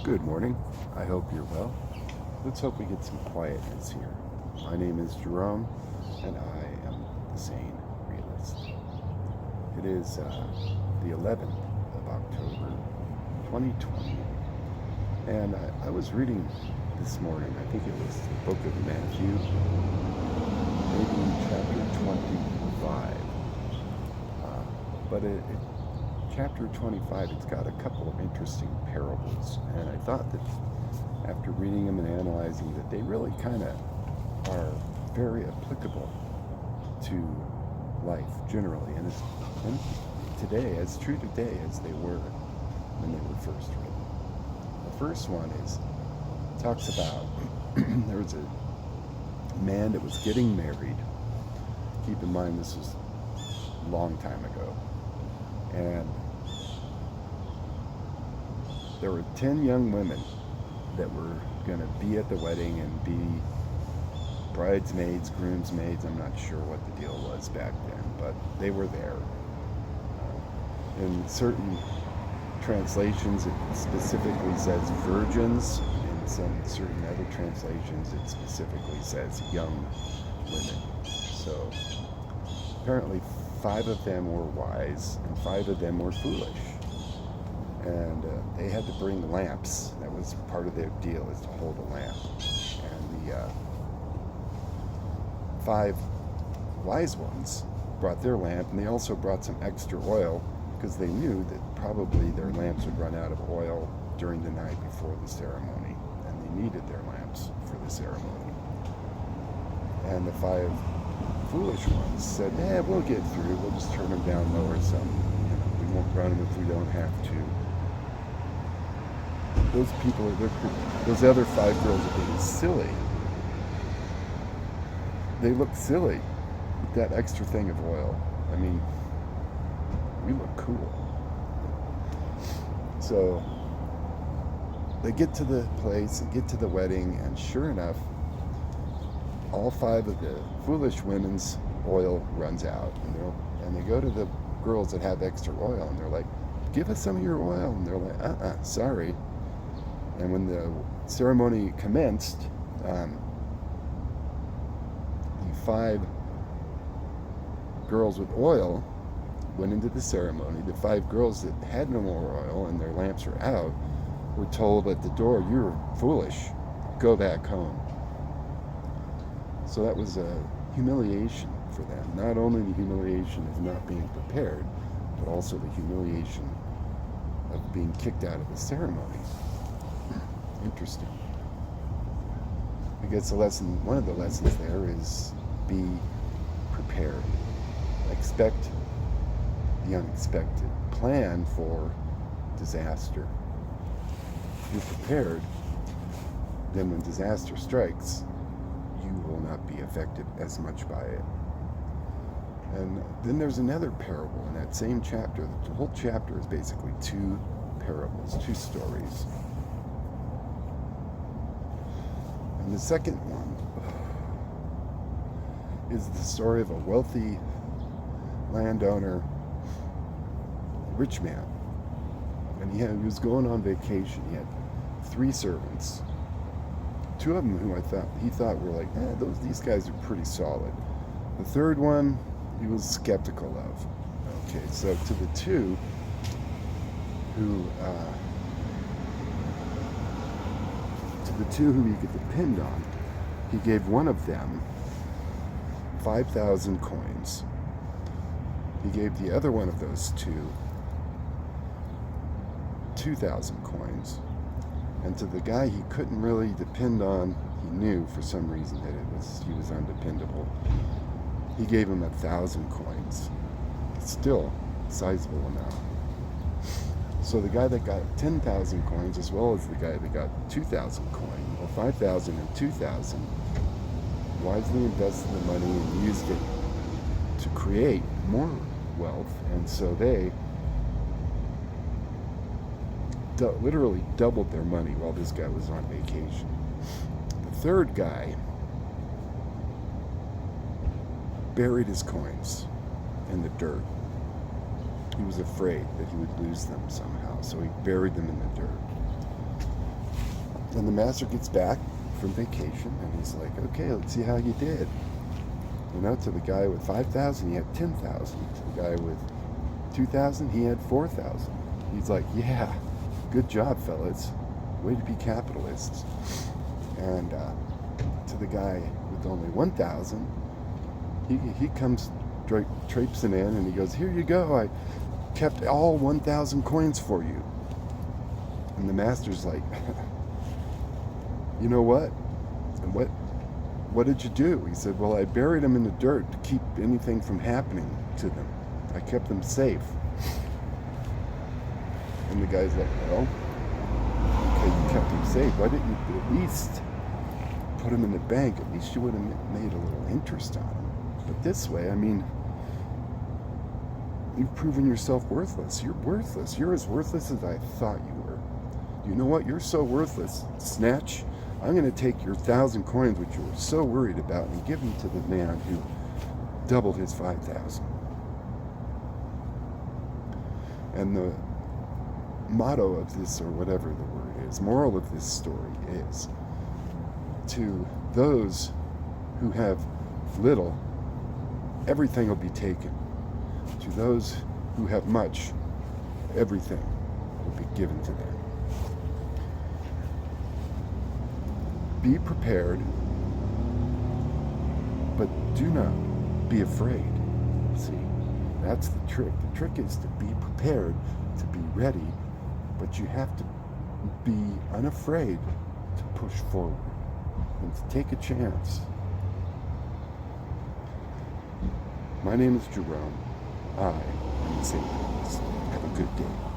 Good morning. I hope you're well. Let's hope we get some quietness here. My name is Jerome, and I am the Sane Realist. It is the 11th of October, 2020, and I was reading this morning, I think it was the book of Matthew, maybe chapter 25. But chapter 25, it's got a couple of interesting parables, and I thought that after reading them and analyzing that they really kind of are very applicable to life generally, and today, as true today as they were when they were first written. The first one talks about there was a man that was getting married. Keep in mind this was a long time ago, and there were 10 young women that were going to be at the wedding and be bridesmaids, groomsmaids. I'm not sure what the deal was back then, but they were there. In certain translations, it specifically says virgins. In certain other translations, it specifically says young women. So apparently 5 of them were wise and 5 of them were foolish. And they had to bring lamps. That was part of their deal, is to hold a lamp. And the 5 wise ones brought their lamp, and they also brought some extra oil because they knew that probably their lamps would run out of oil during the night before the ceremony, and they needed their lamps for the ceremony. And the 5 foolish ones said, we'll get through. We'll just turn them down lower some. We won't run them if we don't have to. Those people those other 5 girls are being silly. They look silly with that extra thing of oil. I mean, we look cool. So they get to the place and get to the wedding, and sure enough, all 5 of the foolish women's oil runs out, and they go to the girls that have extra oil, and they're like, give us some of your oil. And they're like, sorry. And when the ceremony commenced, the 5 girls with oil went into the ceremony. The 5 girls that had no more oil and their lamps were out were told at the door, you're foolish, go back home. So that was a humiliation for them. Not only the humiliation of not being prepared, but also the humiliation of being kicked out of the ceremony. Interesting. I guess one of the lessons there is be prepared. Expect the unexpected. Plan for disaster. If you're prepared, then when disaster strikes, you will not be affected as much by it. And then there's another parable in that same chapter. The whole chapter is basically 2 parables, 2 stories. And the second one is the story of a wealthy landowner, rich man. And he was going on vacation. He had 3 servants. 2 of them who he thought were like, these guys are pretty solid. The third one, he was skeptical of. Okay, so to the 2 who he could depend on, he gave one of them 5,000 coins. He gave the other one of those 2,000 coins. And to the guy he couldn't really depend on, he knew for some reason that he was undependable, he gave him 1,000 coins. Still a sizable amount. So the guy that got 10,000 coins, as well as the guy that got 2,000 coins, or 5,000 and 2,000, wisely invested the money and used it to create more wealth. And so they literally doubled their money while this guy was on vacation. The third guy buried his coins in the dirt. He was afraid that he would lose them somehow, so he buried them in the dirt. And the master gets back from vacation, and he's like, okay, let's see how you did. You know, to the guy with 5,000, he had 10,000. To the guy with 2,000, he had 4,000. He's like, yeah, good job, fellas. Way to be capitalists. And to the guy with only 1,000, he comes traipsing in, and he goes, here you go. I kept all 1,000 coins for you. And the master's like, you know what? And what did you do? He said, well, I buried them in the dirt to keep anything from happening to them. I kept them safe. And the guy's like, well, okay, you kept them safe. Why didn't you at least put them in the bank? At least you would have made a little interest on them. But this way, I mean, you've proven yourself worthless. You're worthless. You're as worthless as I thought you were. You know what? You're so worthless, Snatch. I'm going to take your 1,000 coins, which you were so worried about, and give them to the man who doubled his 5,000. And the motto of this, or whatever the word is, moral of this story is, to those who have little, everything will be taken. To those who have much, everything will be given to them. Be prepared, but do not be afraid. See, that's the trick. The trick is to be prepared, to be ready, but you have to be unafraid to push forward and to take a chance. My name is Jerome. I am St. Louis. Have a good day.